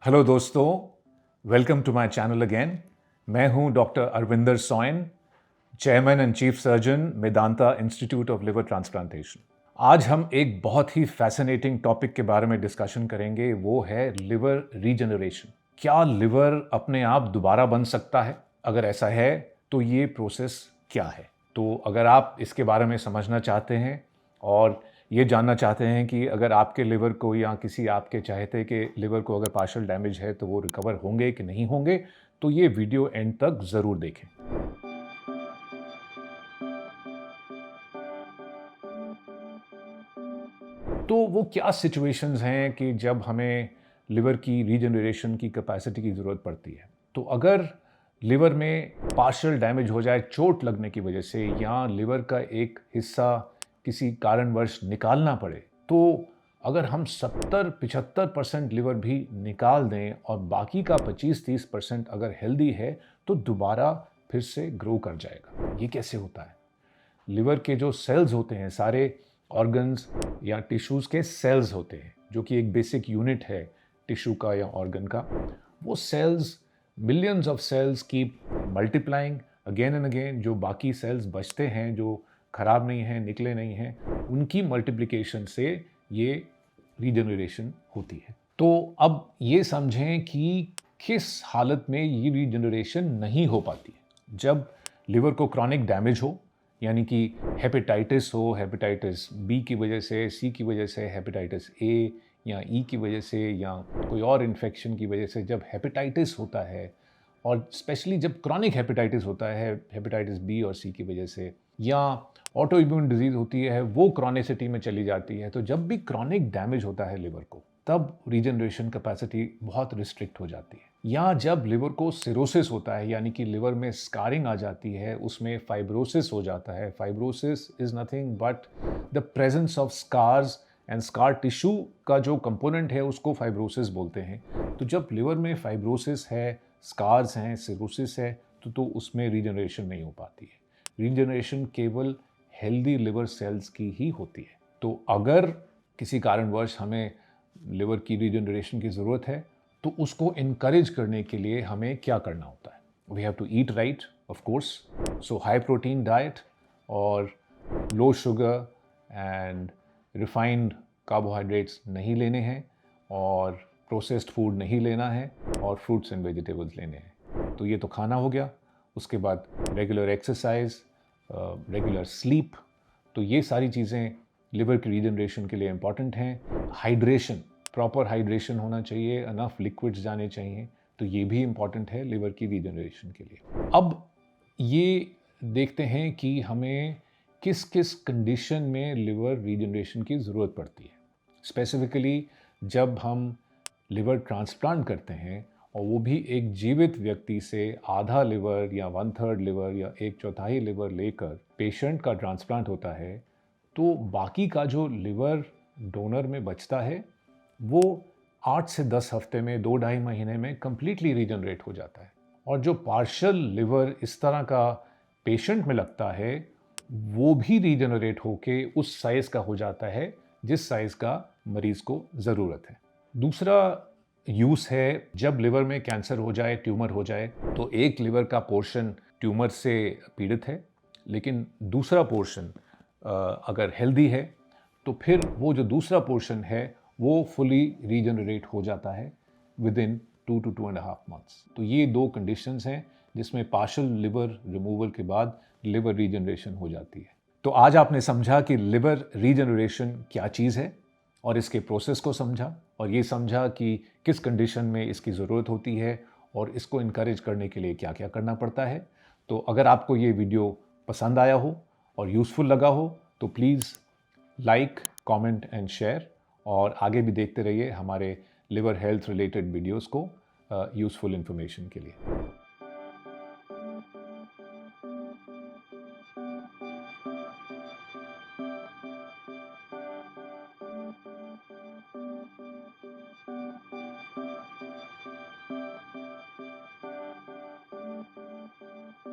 Hello दोस्तों, welcome to my channel again. मैं हूं doctor Arvinder Soin, chairman and chief surgeon Medanta Institute of Liver Transplantation. आज हम एक बहुत ही फैसिनेटिंग टॉपिक के बारे में डिस्कशन करेंगे, वो है लिवर रीजनरेशन। क्या लिवर अपने आप दोबारा बन सकता है? अगर ऐसा है तो ये प्रोसेस क्या है? तो अगर आप इसके बारे में समझना चाहते हैं और ये जानना चाहते हैं कि अगर आपके लिवर को या किसी आपके चाहते के लिवर को अगर पार्शियल डैमेज है तो वो रिकवर होंगे कि नहीं होंगे, तो ये वीडियो एंड तक ज़रूर देखें। तो वो क्या सिचुएशंस हैं कि जब हमें लिवर की रीजनरेशन की कैपेसिटी की ज़रूरत पड़ती है? तो अगर लिवर में पार्शियल डैमेज हो जाए चोट लगने की वजह से, या लिवर का एक हिस्सा किसी कारणवश निकालना पड़े, तो अगर हम 70-75% लिवर भी निकाल दें और बाकी का 25-30% अगर हेल्दी है, तो दोबारा फिर से ग्रो कर जाएगा। ये कैसे होता है? लिवर के जो सेल्स होते हैं, सारे ऑर्गन्स या टिश्यूज़ के सेल्स होते हैं, जो कि एक बेसिक यूनिट है टिश्यू का या ऑर्गन का। वो cells, millions of cells keep multiplying again and again. जो बाकी सेल्स बचते हैं, जो खराब नहीं हैं, निकले नहीं हैं, उनकी मल्टीप्लिकेशन से ये रीजनरेशन होती है। तो अब ये समझें कि किस हालत में ये रीजनरेशन नहीं हो पाती है। जब लिवर को क्रॉनिक डैमेज हो, यानी कि हेपेटाइटिस हो, हेपेटाइटिस बी की वजह से, सी की वजह से, हेपेटाइटिस ए या ई की वजह से, या कोई और इन्फेक्शन की वजह से, जब हेपेटाइटिस होता है, और स्पेशली जब क्रॉनिक हेपेटाइटिस होता है हेपेटाइटिस बी और सी की वजह से, या ऑटो इम्यून डिजीज होती है, वो क्रॉनिसिटी में चली जाती है, तो जब भी क्रॉनिक डैमेज होता है लिवर को, तब रीजनरेशन कैपेसिटी बहुत रिस्ट्रिक्ट हो जाती है। या जब लिवर को सिरोसिस होता है, यानी कि लिवर में स्कारिंग आ जाती है, उसमें फाइब्रोसिस हो जाता है। Fibrosis is nothing but the presence of scars, and scar tissue का जो कंपोनेंट है उसको फाइब्रोसिस बोलते हैं। तो जब लिवर में फाइब्रोसिस है, स्कार्स हैं, सिरोसिस है, तो उसमें रीजनरेशन नहीं हो पाती है। रीजनरेशन केवल हेल्दी लिवर सेल्स की ही होती है। तो अगर किसी कारणवश हमें लिवर की रीजनरेशन की ज़रूरत है, तो उसको इनकरेज करने के लिए हमें क्या करना होता है? We have to eat right, of course. So high protein diet और low sugar and refined carbohydrates नहीं लेने हैं, और प्रोसेस्ड फूड नहीं लेना है, और फ्रूट्स एंड वेजिटेबल्स लेने हैं। तो ये तो खाना हो गया। उसके बाद रेगुलर एक्सरसाइज, रेगुलर स्लीप। तो ये सारी चीज़ें लिवर की रीजनरेशन के लिए इम्पॉर्टेंट हैं। हाइड्रेशन, प्रॉपर हाइड्रेशन होना चाहिए, अनफ लिक्विड्स जाने चाहिए, तो ये भी इम्पॉर्टेंट है लिवर की रीजनरेशन के लिए। अब ये देखते हैं कि हमें किस किस कंडीशन में लिवर रीजनरेशन की ज़रूरत पड़ती है। स्पेसिफिकली जब हम लिवर ट्रांसप्लांट करते हैं, और वो भी एक जीवित व्यक्ति से आधा लिवर या 1/3 लिवर या 1/4 लिवर लेकर पेशेंट का ट्रांसप्लांट होता है, तो बाकी का जो लिवर डोनर में बचता है, वो 8 से 10 हफ्ते में, 2-2.5 महीने में कंप्लीटली रीजनरेट हो जाता है। और जो पार्शियल लिवर इस तरह का पेशेंट में लगता है, वो भी रीजनरेट होके उस साइज़ का हो जाता है जिस साइज़ का मरीज़ को ज़रूरत है। दूसरा यूज़ है, जब लिवर में कैंसर हो जाए, ट्यूमर हो जाए, तो एक लिवर का पोर्शन ट्यूमर से पीड़ित है, लेकिन दूसरा पोर्शन अगर हेल्दी है, तो फिर वो जो दूसरा पोर्शन है वो फुली रीजनरेट हो जाता है विद इन 2 to 2.5 months। तो ये दो कंडीशंस हैं जिसमें पार्शियल लिवर रिमूवल के बाद लिवर रीजनरेशन हो जाती है। तो आज आपने समझा कि लिवर रीजनरेशन क्या चीज़ है, और इसके प्रोसेस को समझा, और ये समझा कि किस कंडीशन में इसकी ज़रूरत होती है, और इसको इनकरेज करने के लिए क्या क्या करना पड़ता है। तो अगर आपको ये वीडियो पसंद आया हो और यूज़फुल लगा हो, तो please like, comment and share, और आगे भी देखते रहिए हमारे लिवर हेल्थ रिलेटेड वीडियोस को यूज़फुल इन्फॉर्मेशन के लिए।